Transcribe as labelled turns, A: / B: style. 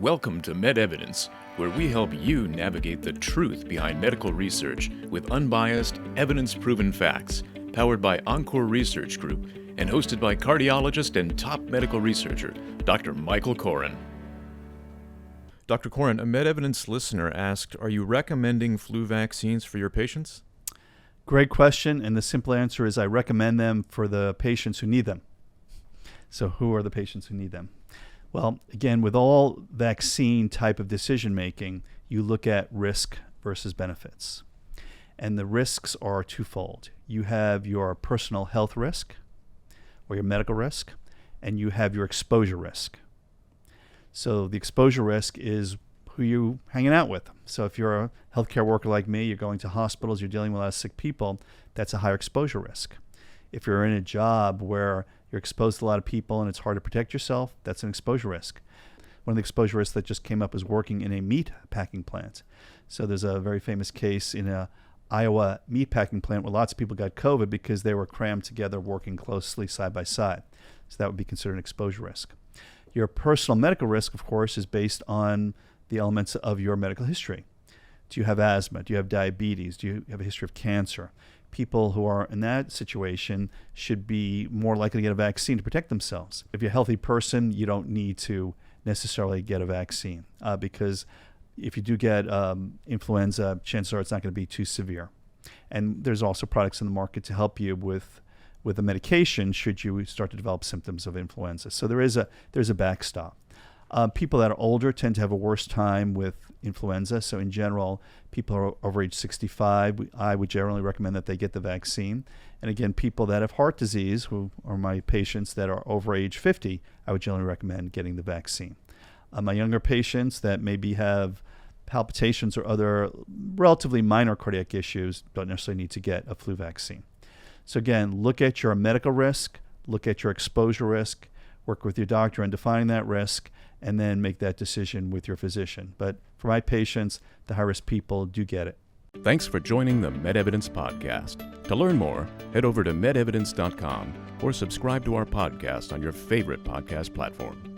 A: Welcome to MedEvidence, where we help you navigate the truth behind medical research with unbiased, evidence-proven facts, powered by Encore Research Group and hosted by cardiologist and top medical researcher, Dr. Michael Koren. Dr. Koren, a MedEvidence listener asked, are you recommending flu vaccines for your patients?
B: Great question, and the simple answer is I recommend them for the patients who need them. So who are the patients who need them? Well, again, with all vaccine type of decision making, you look at risk versus benefits. And the risks are twofold. You have your personal health risk or your medical risk, and you have your exposure risk. So the exposure risk is who you're hanging out with. So if you're a healthcare worker like me, you're going to hospitals, you're dealing with a lot of sick people, that's a higher exposure risk. If you're in a job where you're exposed to a lot of people and it's hard to protect yourself, that's an exposure risk. One of the exposure risks that just came up is working in a meat packing plant. So there's a very famous case in a Iowa meat packing plant where lots of people got COVID because they were crammed together working closely side by side. So that would be considered an exposure risk. Your personal medical risk, of course, is based on the elements of your medical history. Do you have asthma? Do you have diabetes? Do you have a history of cancer? People who are in that situation should be more likely to get a vaccine to protect themselves. If you're a healthy person, you don't need to necessarily get a vaccine because if you do get influenza, chances are it's not going to be too severe. And there's also products in the market to help you with the medication should you start to develop symptoms of influenza. So there's a backstop. People that are older tend to have a worse time with influenza. So in general, people who are over age 65, I would generally recommend that they get the vaccine. And again, people that have heart disease, who are my patients that are over age 50, I would generally recommend getting the vaccine. My younger patients that maybe have palpitations or other relatively minor cardiac issues don't necessarily need to get a flu vaccine. So again, look at your medical risk, look at your exposure risk, work with your doctor on defining that risk, and then make that decision with your physician. But for my patients, the high-risk people do get it.
A: Thanks for joining the MedEvidence podcast. To learn more, head over to medevidence.com or subscribe to our podcast on your favorite podcast platform.